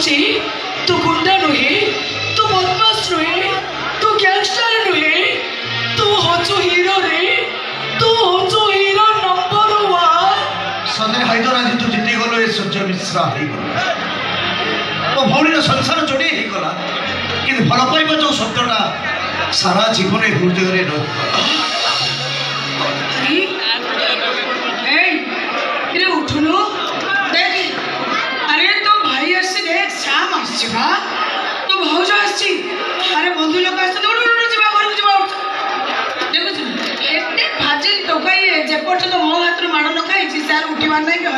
कहुची तू गुंडा नुहे, तू बदमाश नुहे, तू गैंगस्टर नुहे, तू होचु हीरो रे, तू होचु हीरो नंबर 1। सदर हाइदर आज तू जिते गलो ए सूर्य मिश्रा ही गला ओ भौणीर संसार जोड़े ही गला कि भल पाइबा जो शब्दटा सारा जीवन हृदय रे रे उठुनु देख। अरे तो भाई आसी देख श्याम आसी बा तो भौज आसी। अरे बंधु लोक आसी तो उठ जीवा घर जीवा देखु एते भाजी टोकाई जे पर्यंत मो हाथ रो माड़ न खाई छी सार उठिबार नै कि